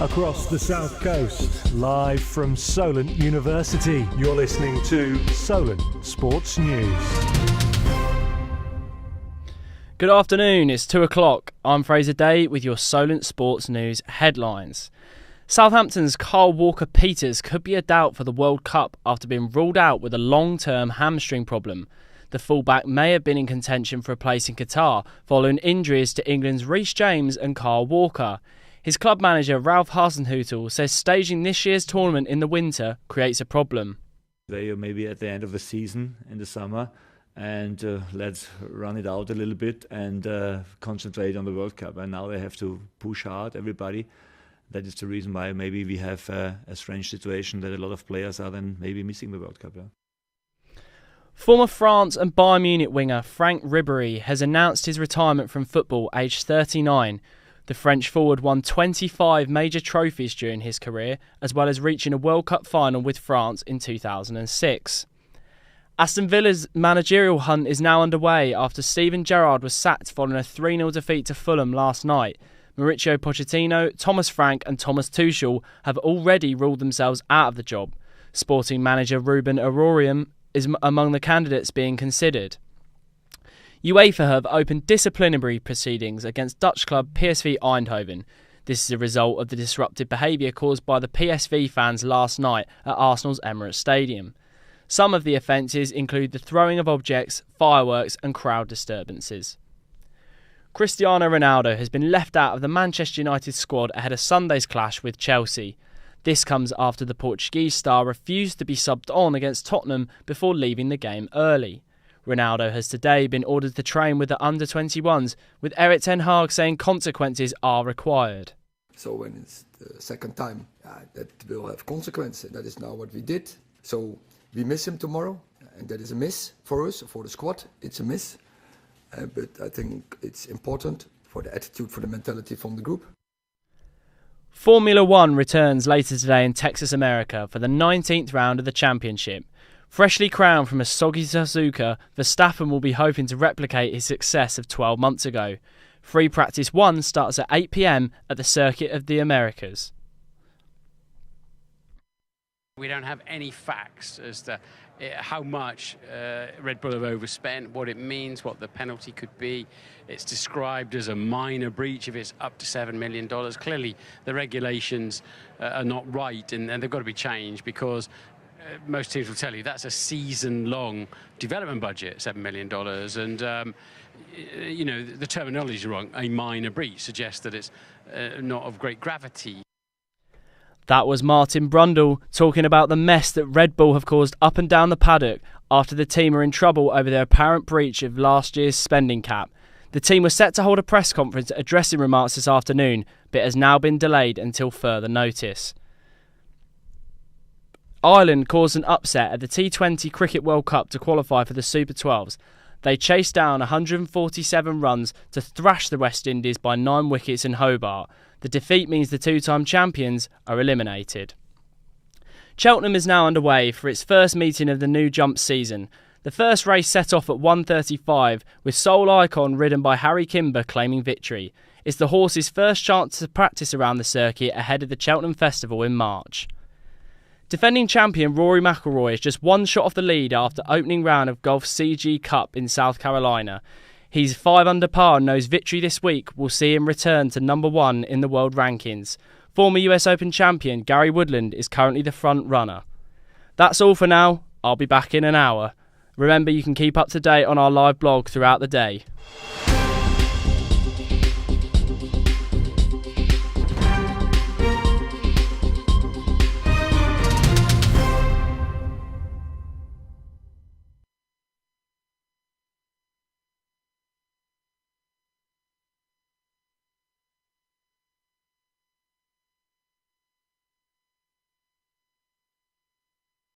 Across the South Coast, live from Solent University, you're listening to Solent Sports News. Good afternoon, it's 2 o'clock. I'm Fraser Day with your Solent Sports News headlines. Southampton's Kyle Walker-Peters could be a doubt for the World Cup after being ruled out with a long-term hamstring problem. The fullback may have been in contention for a place in Qatar following injuries to England's Reece James and Kyle Walker. His club manager Ralph Hasenhüttl says staging this year's tournament in the winter creates a problem. They are maybe at the end of the season in the summer, and let's run it out a little bit and concentrate on the World Cup. And now they have to push hard, everybody. That is the reason why maybe we have a strange situation that a lot of players are then maybe missing the World Cup. Yeah. Former France and Bayern Munich winger Franck Ribéry has announced his retirement from football aged 39. The French forward won 25 major trophies during his career, as well as reaching a World Cup final with France in 2006. Aston Villa's managerial hunt is now underway after Steven Gerrard was sacked following a 3-0 defeat to Fulham last night. Mauricio Pochettino, Thomas Frank and Thomas Tuchel have already ruled themselves out of the job. Sporting manager Ruben Amorim is among the candidates being considered. UEFA have opened disciplinary proceedings against Dutch club PSV Eindhoven. This is a result of the disruptive behaviour caused by the PSV fans last night at Arsenal's Emirates Stadium. Some of the offences include the throwing of objects, fireworks and crowd disturbances. Cristiano Ronaldo has been left out of the Manchester United squad ahead of Sunday's clash with Chelsea. This comes after the Portuguese star refused to be subbed on against Tottenham before leaving the game early. Ronaldo has today been ordered to train with the under-21s, with Erik ten Hag saying consequences are required. So when it's the second time, that will have consequences. That is now what we did. So we miss him tomorrow, and that is a miss for us, for the squad. It's a miss. But I think it's important for the attitude, for the mentality from the group. Formula One returns later today in Texas, America for the 19th round of the championship. Freshly crowned from a soggy Suzuka, Verstappen will be hoping to replicate his success of 12 months ago. Free Practice 1 starts at 8 p.m. at the Circuit of the Americas. We don't have any facts as to how much Red Bull have overspent, what it means, what the penalty could be. It's described as a minor breach if it's up to $7 million. Clearly, the regulations are not right and they've got to be changed because most teams will tell you that's a season-long development budget, $7 million. And, the terminology is wrong. A minor breach suggests that it's not of great gravity. That was Martin Brundle talking about the mess that Red Bull have caused up and down the paddock after the team are in trouble over their apparent breach of last year's spending cap. The team was set to hold a press conference addressing remarks this afternoon, but has now been delayed until further notice. Ireland caused an upset at the T20 Cricket World Cup to qualify for the Super 12s. They chased down 147 runs to thrash the West Indies by 9 wickets in Hobart. The defeat means the two-time champions are eliminated. Cheltenham is now underway for its first meeting of the new jump season. The first race set off at 1:35 with Soul Icon ridden by Harry Kimber claiming victory. It's the horse's first chance to practice around the circuit ahead of the Cheltenham Festival in March. Defending champion Rory McIlroy is just one shot off the lead after opening round of Golf's CG Cup in South Carolina. He's 5 under par and knows victory this week will see him return to number 1 in the world rankings. Former US Open champion Gary Woodland is currently the front runner. That's all for now. I'll be back in an hour. Remember, you can keep up to date on our live blog throughout the day.